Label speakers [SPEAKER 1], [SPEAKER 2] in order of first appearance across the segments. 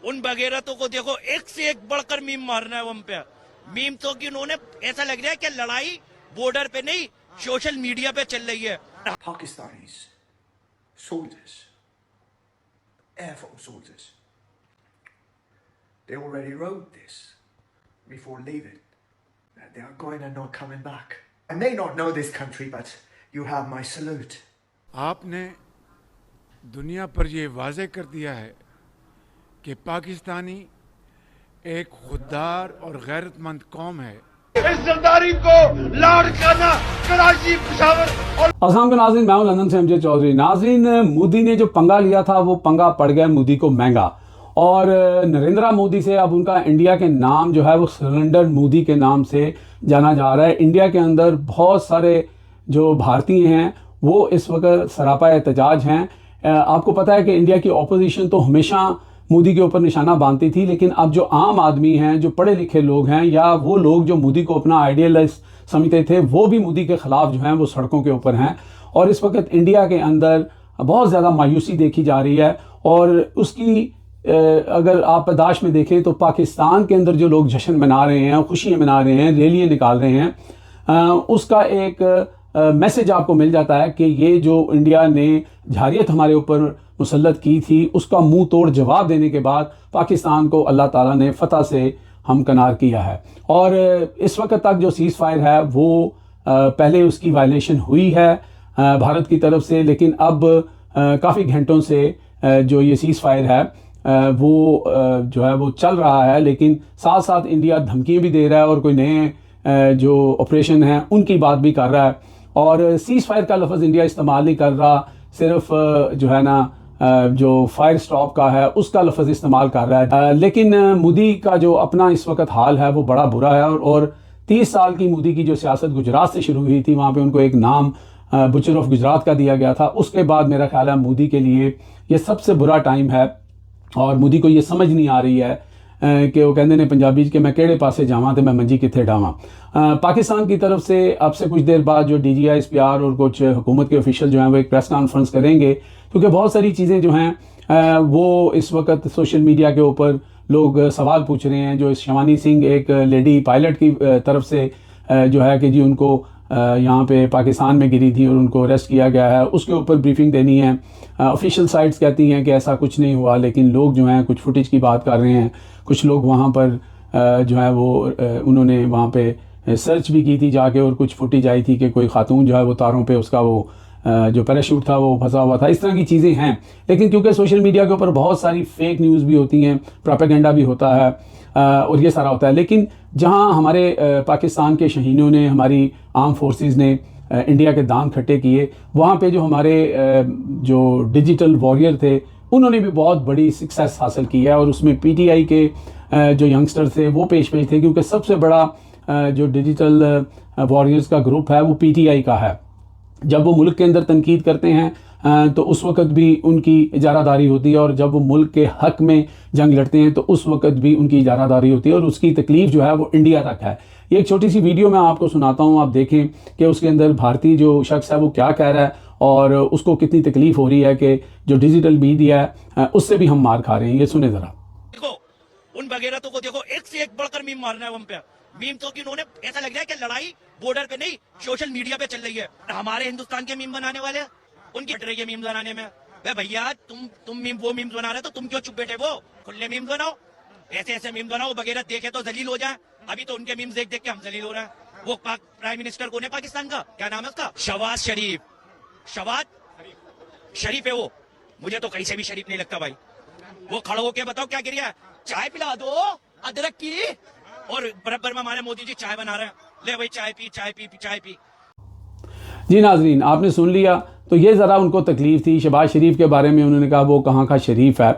[SPEAKER 1] उन बगैरतों को देखो, एक से एक बढ़कर मीम मारना है हम पे। मीम तो कि उन्होंने ऐसा लग रहा है कि लड़ाई बॉर्डर पे नहीं, सोशल मीडिया पे चल रही है।
[SPEAKER 2] Pakistanis, soldiers, Air Force soldiers, they already wrote this before leaving, that they are going and not coming back. I may not know this country, but you have my salute.
[SPEAKER 3] आपने दुनिया पर यह वाज़े कर दिया है कि पाकिस्तानी एक खुददार और गैरतमंद कौम है।
[SPEAKER 4] इस जरदारी को लाड़ करना कराची, पेशावर और
[SPEAKER 5] अस्सलाम वालेकुम नाज़रीन, मैं हूं लंदन से एमजे चौधरी। नाज़रीन, मोदी ने जो पंगा लिया था वो पंगा पड़ गया मोदी को महंगा, और नरेंद्र मोदी से अब उनका इंडिया के नाम जो है वो सरेंडर मोदी के नाम से जाना जा रहा है। इंडिया के अंदर बहुत सारे जो भारतीय हैं वो इस वक्त सरापा एहतजाज हैं। आपको पता है कि इंडिया की ऑपोजिशन तो हमेशा मोदी के ऊपर निशाना बांधती थी, लेकिन अब जो आम आदमी हैं, जो पढ़े लिखे लोग हैं, या वो लोग जो मोदी को अपना आइडियलिस्ट समझते थे, वो भी मोदी के ख़िलाफ़ जो हैं वो सड़कों के ऊपर हैं। और इस वक्त इंडिया के अंदर बहुत ज़्यादा मायूसी देखी जा रही है। और उसकी अगर आप बर्दाश्त में देखें तो पाकिस्तान के अंदर जो लोग जश्न मना रहे हैं, खुशियाँ मना रहे हैं, रैलियाँ निकाल रहे हैं, उसका एक मैसेज आपको मिल जाता है कि ये जो इंडिया ने झारियत हमारे ऊपर मुसल्लत की थी, उसका मुंह तोड़ जवाब देने के बाद पाकिस्तान को अल्लाह ताला ने फतह से हमकनार किया है। और इस वक्त तक जो सीज़ फायर है वो पहले उसकी वायलेशन हुई है भारत की तरफ से, लेकिन अब काफ़ी घंटों से जो ये सीज़ फायर है वो जो है वो चल रहा है। लेकिन साथ साथ इंडिया धमकियाँ भी दे रहा है और कोई नए जो ऑपरेशन हैं उनकी बात भी कर रहा है। और सीज़ फायर का लफ्ज़ इंडिया इस्तेमाल नहीं कर रहा, सिर्फ जो है ना जो फायर स्टॉप का है उसका लफ्ज़ इस्तेमाल कर रहा है। लेकिन मोदी का जो अपना इस वक्त हाल है वो बड़ा बुरा है। और 30 साल की मोदी की जो सियासत गुजरात से शुरू हुई थी, वहाँ पे उनको एक नाम बुचर ऑफ गुजरात का दिया गया था। उसके बाद मेरा ख्याल है मोदी के लिए ये सबसे बुरा टाइम है। और मोदी को ये समझ नहीं आ रही है कि वो कहते हैं पंजाबी कि मैं केड़े पासे जावां तो मैं मंजी कित्थे डावां। पाकिस्तान की तरफ से अब से कुछ देर बाद जो DGISPR और कुछ हुकूमत के ऑफिशियल जो हैं वो एक प्रेस कॉन्फ्रेंस करेंगे, क्योंकि बहुत सारी चीज़ें जो हैं वो इस वक्त सोशल मीडिया के ऊपर लोग सवाल पूछ रहे हैं। जो शिवानी सिंह एक लेडी पायलट की तरफ से जो है कि जी उनको यहाँ पे पाकिस्तान में गिरी थी और उनको अरेस्ट किया गया है, उसके ऊपर ब्रीफिंग देनी है। ऑफिशियल साइट्स कहती हैं कि ऐसा कुछ नहीं हुआ, लेकिन लोग जो हैं कुछ फुटेज की बात कर रहे हैं। कुछ लोग वहाँ पर जो है वो उन्होंने वहाँ पे सर्च भी की थी जाके, और कुछ फुटेज आई थी कि कोई खातून जो है वो तारों पे उसका वो जो पैराशूट था वो फंसा हुआ था। इस तरह की चीज़ें हैं। लेकिन क्योंकि सोशल मीडिया के ऊपर बहुत सारी फेक न्यूज़ भी होती हैं, प्रोपेगेंडा भी होता है और ये सारा होता है। लेकिन जहाँ हमारे पाकिस्तान के शहीनों ने, हमारी आर्म फोर्सेस ने इंडिया के दाम खट्टे किए, वहाँ पे जो हमारे जो डिजिटल वॉरियर थे उन्होंने भी बहुत बड़ी सक्सेस हासिल की है। और उसमें PTI के जो यंगस्टर थे वो पेश थे, क्योंकि सबसे बड़ा जो डिजिटल वॉरियर्स का ग्रुप है वो PTI का है। जब वो मुल्क के अंदर तनकीद करते हैं तो उस वक्त भी उनकी इजारादारी होती है, और जब वो मुल्क के हक में जंग लड़ते हैं तो उस वक्त भी उनकी इजारादारी होती है। और उसकी तकलीफ़ जो है वो इंडिया तक है। ये एक छोटी सी वीडियो मैं आपको सुनाता हूँ, आप देखें कि उसके अंदर भारतीय जो शख्स है वो क्या कह रहा है और उसको कितनी तकलीफ़ हो रही है कि जो डिजिटल मीडिया है उससे भी हम मार खा रहे हैं। ये सुने ज़रा।
[SPEAKER 1] देखो, उन बगैरतों को देखो, एक से एक बढ़कर मीम मारना है हम पे। मीम तो कि उन्होंने ऐसा लग रहा है कि लड़ाई बॉर्डर पे नहीं, सोशल मीडिया पे चल रही है। हमारे हिंदुस्तान के मीम बनाने वाले उनकी हट रही है मीम बनाने में। भैया तुम मीम वो मीम बना रहे तो तुम क्यों चुप बैठे? वो खुले मीम बनाओ, ऐसे ऐसे मीम बनाओ बगैर देखे तो जलील हो जाए। अभी तो उनके मीम देख देख के हम जलील हो रहे हैं। वो प्राइम मिनिस्टर कौन है पाकिस्तान का, क्या नाम है उसका? शहबाज शरीफ। शहबाज शरीफ है वो, मुझे तो कहीं से भी शरीफ नहीं लगता भाई। वो खड़ा होके बताओ क्या गिर गया? चाय पिला दो अदरक की, और बराबर में हमारे मोदी जी चाय बना रहे हैं। ले भाई चाय पी चाय पी चाय पी।
[SPEAKER 5] जी नाजरीन, आपने सुन लिया। तो ये ज़रा उनको तकलीफ़ थी शहबाज शरीफ के बारे में। उन्होंने कहा वो कहाँ का शरीफ है।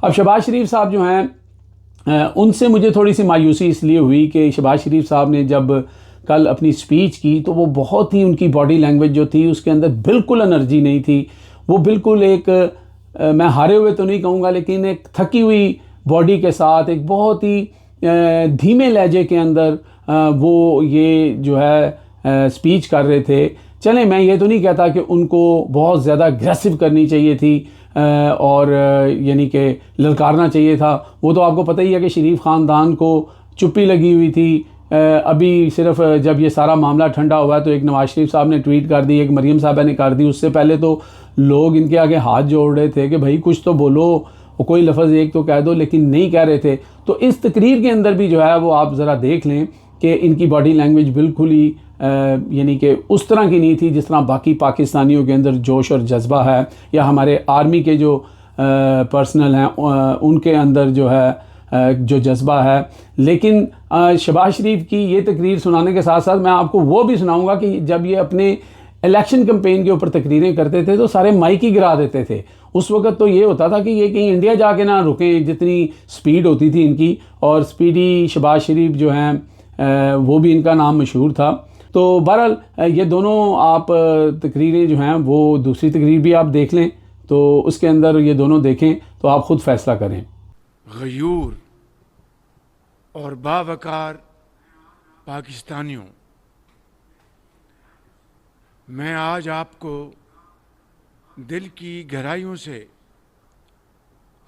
[SPEAKER 5] अब शहबाज शरीफ साहब जो हैं उनसे मुझे थोड़ी सी मायूसी इसलिए हुई कि शहबाज शरीफ साहब ने जब कल अपनी स्पीच की तो वो बहुत ही, उनकी बॉडी लैंग्वेज जो थी उसके अंदर बिल्कुल एनर्जी नहीं थी। वो बिल्कुल एक मैं हारे हुए तो नहीं कहूँगा, लेकिन एक थकी हुई बॉडी के साथ एक बहुत ही धीमे लहजे के अंदर वो ये जो है स्पीच कर रहे थे। चलें, मैं ये तो नहीं कहता कि उनको बहुत ज़्यादा अग्रेसिव करनी चाहिए थी और यानी कि ललकारना चाहिए था। वो तो आपको पता ही है कि शरीफ ख़ानदान को चुप्पी लगी हुई थी। अभी सिर्फ जब ये सारा मामला ठंडा हुआ तो एक नवाज शरीफ साहब ने ट्वीट कर दी, एक मरीम साहबा ने कर दी। उससे पहले तो लोग इनके आगे हाथ जोड़ रहे थे कि भाई कुछ तो बोलो, कोई लफ्ज़ एक तो कह दो, लेकिन नहीं कह रहे थे। तो इस तकरीर के अंदर भी जो है वो आप ज़रा देख लें कि इनकी बॉडी लैंग्वेज बिल्कुल ही यानी कि उस तरह की नहीं थी जिस तरह बाकी पाकिस्तानियों के अंदर जोश और जज्बा है, या हमारे आर्मी के जो पर्सनल हैं उनके अंदर जो है जो जज्बा है। लेकिन शहबाज शरीफ की ये तकरीर सुनाने के साथ साथ मैं आपको वो भी सुनाऊंगा कि जब ये अपने इलेक्शन कैंपेन के ऊपर तकरीरें करते थे तो सारे माइक ही गिरा देते थे। उस वक्त तो ये होता था कि ये कहीं इंडिया जाके ना रुकें, जितनी स्पीड होती थी इनकी। और स्पीडी शहबाज शरीफ जो हैं वो भी इनका नाम मशहूर था। तो बहरहाल ये दोनों आप तकरीरें जो हैं वो दूसरी तकरीर भी आप देख लें, तो उसके अंदर ये दोनों देखें तो आप ख़ुद फैसला करें।
[SPEAKER 3] गयूर और बावकार पाकिस्तानियों, मैं आज आपको दिल की गहराइयों से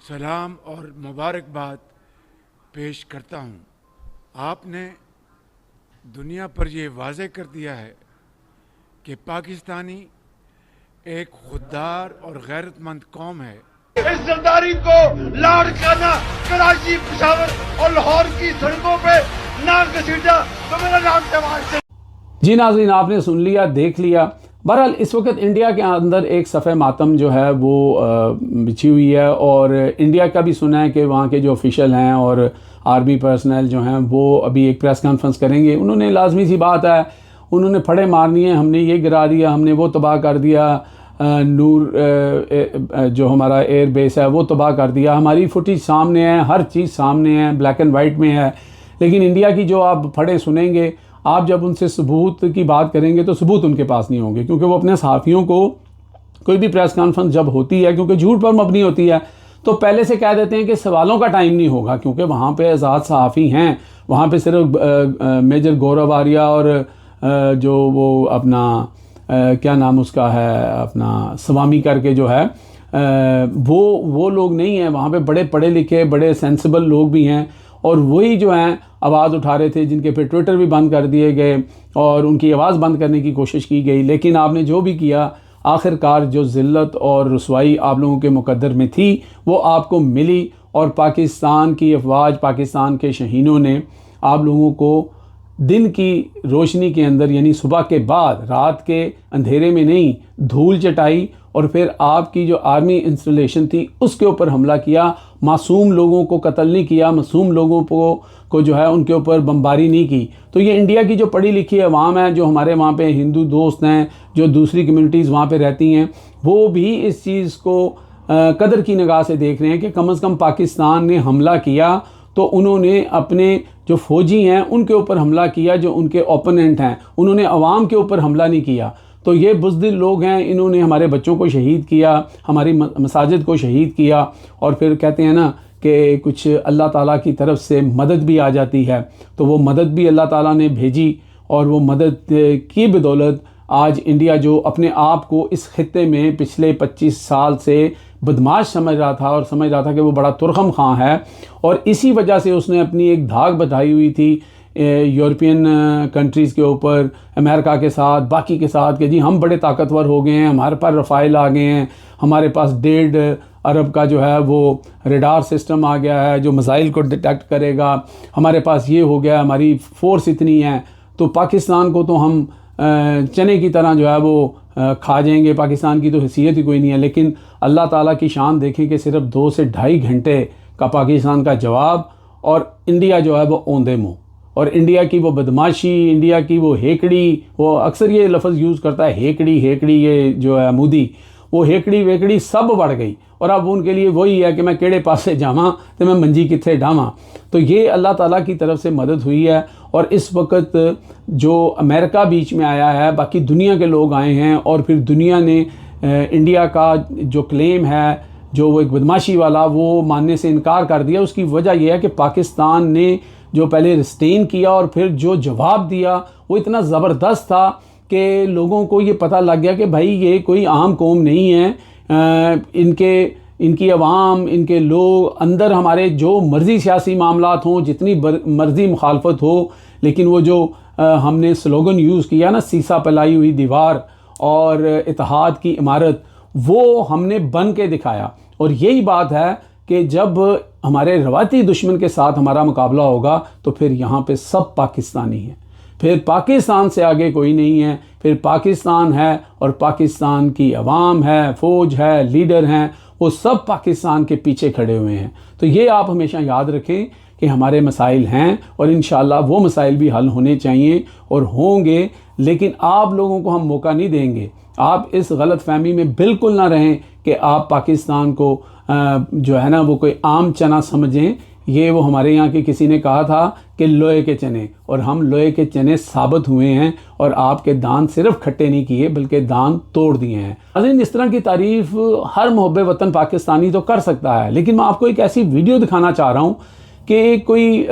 [SPEAKER 3] सलाम और मुबारकबाद पेश करता हूँ। आपने दुनिया पर यह वाज़ेह कर दिया है कि पाकिस्तानी एक खुददार और गैरतमंद कौम है।
[SPEAKER 4] इस जरदारी को लाड़काना कराची, पेशावर और लाहौर की सड़कों पे ना घसीटा तो मेरा नाम जवान से।
[SPEAKER 5] जी नाज़रीन, आपने सुन लिया, देख लिया। बहरहाल इस वक्त इंडिया के अंदर एक सफ़े मातम जो है वो बिछी हुई है, और इंडिया का भी सुना है कि वहाँ के जो ऑफिशियल हैं और आर्मी पर्सनल जो हैं वो अभी एक प्रेस कॉन्फ्रेंस करेंगे। उन्होंने लाजमी सी बात है, उन्होंने फड़े मारनी है, हमने ये गिरा दिया, हमने वो तबाह कर दिया, नूर जो हमारा एयर बेस है वो तबाह कर दिया। हमारी फुटेज सामने है, हर चीज़ सामने है, ब्लैक एंड वाइट में है। लेकिन इंडिया की जो आप फड़े सुनेंगे, आप जब उनसे सबूत की बात करेंगे तो सबूत उनके पास नहीं होंगे, क्योंकि वो अपने सहाफ़ियों को कोई भी प्रेस कॉन्फ्रेंस जब होती है, क्योंकि झूठ पर मबनी होती है, तो पहले से कह देते हैं कि सवालों का टाइम नहीं होगा, क्योंकि वहाँ पे आज़ाद सहाफ़ी हैं। वहाँ पे सिर्फ मेजर गौरव आर्या और जो वो अपना क्या नाम उसका है, अपना स्वामी करके जो है वो लोग नहीं हैं। वहाँ पे बड़े पढ़े लिखे, बड़े सेंसिबल लोग भी हैं, और वही जो हैं आवाज़ उठा रहे थे, जिनके फिर ट्विटर भी बंद कर दिए गए और उनकी आवाज़ बंद करने की कोशिश की गई। लेकिन आपने जो भी किया, आखिरकार जो ज़िल्लत और रुसवाई आप लोगों के मुकद्दर में थी वो आपको मिली, और पाकिस्तान की अफवाज, पाकिस्तान के शहीनों ने आप लोगों को दिन की रोशनी के अंदर, यानी सुबह के बाद, रात के अंधेरे में नहीं, धूल चटाई, और फिर आपकी जो आर्मी इंस्टॉलेशन थी उसके ऊपर हमला किया। मासूम लोगों को कत्ल नहीं किया, मासूम लोगों को जो है उनके ऊपर बमबारी नहीं की। तो ये इंडिया की जो पढ़ी लिखी अवाम है, जो हमारे वहाँ पे हिंदू दोस्त हैं, जो दूसरी कम्युनिटीज़ वहाँ पे रहती हैं, वो भी इस चीज़ को कदर की निगाह से देख रहे हैं कि कम से कम पाकिस्तान ने हमला किया तो उन्होंने अपने जो फ़ौजी हैं उनके ऊपर हमला किया, जो उनके ओपोनेंट हैं, उन्होंने अवाम के ऊपर हमला नहीं किया। तो ये बुज़दिल लोग हैं, इन्होंने हमारे बच्चों को शहीद किया, हमारी मसाजिद को शहीद किया, और फिर कहते हैं ना कि कुछ अल्लाह ताला की तरफ से मदद भी आ जाती है। तो वो मदद भी अल्लाह ताला ने भेजी, और वो मदद की बदौलत आज इंडिया जो अपने आप को इस खित्ते में पिछले 25 साल से बदमाश समझ रहा था, और समझ रहा था कि वो बड़ा तुरखम खां है, और इसी वजह से उसने अपनी एक धाक बढ़ाई हुई थी यूरोपियन कंट्रीज़ के ऊपर, अमेरिका के साथ, बाकी के साथ, कि जी हम बड़े ताकतवर हो गए हैं, हमारे पास रफ़ाइल आ गए हैं, हमारे पास 1.5 अरब का जो है वो रेडार सिस्टम आ गया है जो मिसाइल को डिटेक्ट करेगा, हमारे पास ये हो गया, हमारी फ़ोर्स इतनी है, तो पाकिस्तान को तो हम चने की तरह जो है वो खा जाएंगे, पाकिस्तान की तो हैसियत ही कोई नहीं है। लेकिन अल्लाह ताला की शान देखें कि सिर्फ 2 से ढाई घंटे का पाकिस्तान का जवाब, और इंडिया जो है वो औंधे मुँह, और इंडिया की वो बदमाशी, इंडिया की वो हेकड़ी, वो अक्सर ये लफ्ज़ यूज़ करता है हेकड़ी हेकड़ी, ये जो है मोदी, वो हेकड़ी वेकड़ी सब बढ़ गई, और अब उनके लिए वही है कि मैं केड़े पासे जावां तो मैं मंजी कित्थे डावां। तो ये अल्लाह ताला की तरफ से मदद हुई है, और इस वक्त जो अमेरिका बीच में आया है, बाकी दुनिया के लोग आए हैं, और फिर दुनिया ने इंडिया का जो क्लेम है, जो वो एक बदमाशी वाला, वो मानने से इनकार कर दिया। उसकी वजह यह है कि पाकिस्तान ने जो पहले रिस्टेन किया और फिर जो जवाब दिया वो इतना ज़बरदस्त था कि लोगों को ये पता लग गया कि भाई ये कोई आम कौम नहीं है, इनकी आवाम, इनके लोग अंदर हमारे जो मर्ज़ी सियासी मामलात हों, जितनी मर्ज़ी मुखालफत हो, लेकिन वो जो हमने स्लोगन यूज़ किया ना, सीसा पलाई हुई दीवार और इत्तेहाद की इमारत, वो हमने बन के दिखाया। और यही बात है कि जब हमारे रवायती दुश्मन के साथ हमारा मुकाबला होगा तो फिर यहाँ पे सब पाकिस्तानी हैं, फिर पाकिस्तान से आगे कोई नहीं है, फिर पाकिस्तान है और पाकिस्तान की अवाम है, फ़ौज है, लीडर हैं, वो सब पाकिस्तान के पीछे खड़े हुए हैं। तो ये आप हमेशा याद रखें कि हमारे मसाइल हैं और इंशाअल्लाह वो मसाइल भी हल होने चाहिए और होंगे, लेकिन आप लोगों को हम मौका नहीं देंगे। आप इस गलत फहमी में बिल्कुल ना रहें कि आप पाकिस्तान को जो है ना वो कोई आम चना समझें। ये वो हमारे यहाँ के किसी ने कहा था कि लोहे के चने, और हम लोहे के चने साबित हुए हैं और आपके दांत सिर्फ खट्टे नहीं किए बल्कि दांत तोड़ दिए हैं। नाज़रीन, इस तरह की तारीफ़ हर मुहब्बे वतन पाकिस्तानी तो कर सकता है, लेकिन मैं आपको एक ऐसी वीडियो दिखाना चाह रहा हूँ कि कोई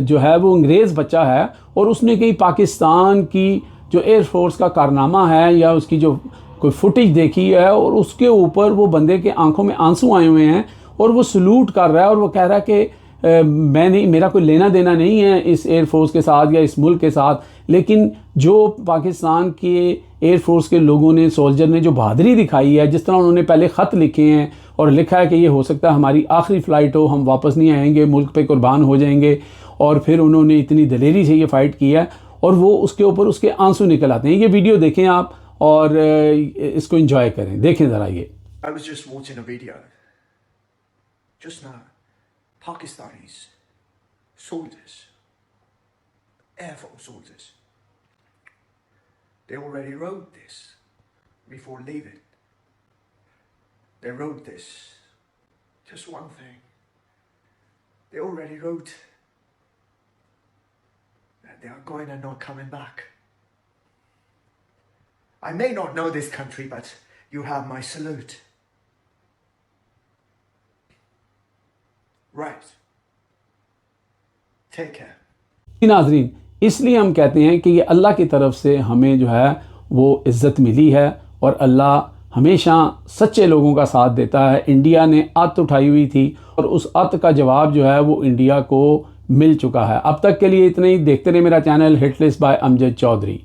[SPEAKER 5] जो है वो अंग्रेज़ बच्चा है और उसने कहीं पाकिस्तान की जो एयरफोर्स का कारनामा है या उसकी जो कोई फुटेज देखी है और उसके ऊपर वो बंदे के आंखों में आंसू आए हुए हैं और वो सलूट कर रहा है और वो कह रहा है कि मैं नहीं, मेरा कोई लेना देना नहीं है इस एयरफोर्स के साथ या इस मुल्क के साथ, लेकिन जो पाकिस्तान के एयरफोर्स के लोगों ने, सोल्जर ने जो बहादुरी दिखाई है, जिस तरह उन्होंने पहले ख़त लिखे हैं और लिखा है कि ये हो सकता है हमारी आखिरी फ़्लाइट हो, हम वापस नहीं आएंगे, मुल्क पे कुर्बान हो जाएंगे, और फिर उन्होंने इतनी दलेरी से ये फ़ाइट किया और वो उसके ऊपर उसके आंसू निकल आते हैं। ये वीडियो देखें आप और इसको एंजॉय करें। देखें ज़रा ये।
[SPEAKER 2] I was just watching a video just now. Pakistanis, soldiers, Air Force soldiers, they already wrote this before leaving. They wrote this. Just one thing. They already wrote that they are going and not coming back. I may not know this country, but you have my salute. Right. Take care.
[SPEAKER 5] नाज़रीन, इसलिए हम कहते हैं कि ये अल्लाह की तरफ से हमें जो है वो इज़्ज़त मिली है और अल्लाह हमेशा सच्चे लोगों का साथ देता है। इंडिया ने अत उठाई हुई थी और उस अत का जवाब जो है वो इंडिया को मिल चुका है। अब तक के लिए इतना ही। देखते रहे मेरा channel hit list by Amjad Chaudhary.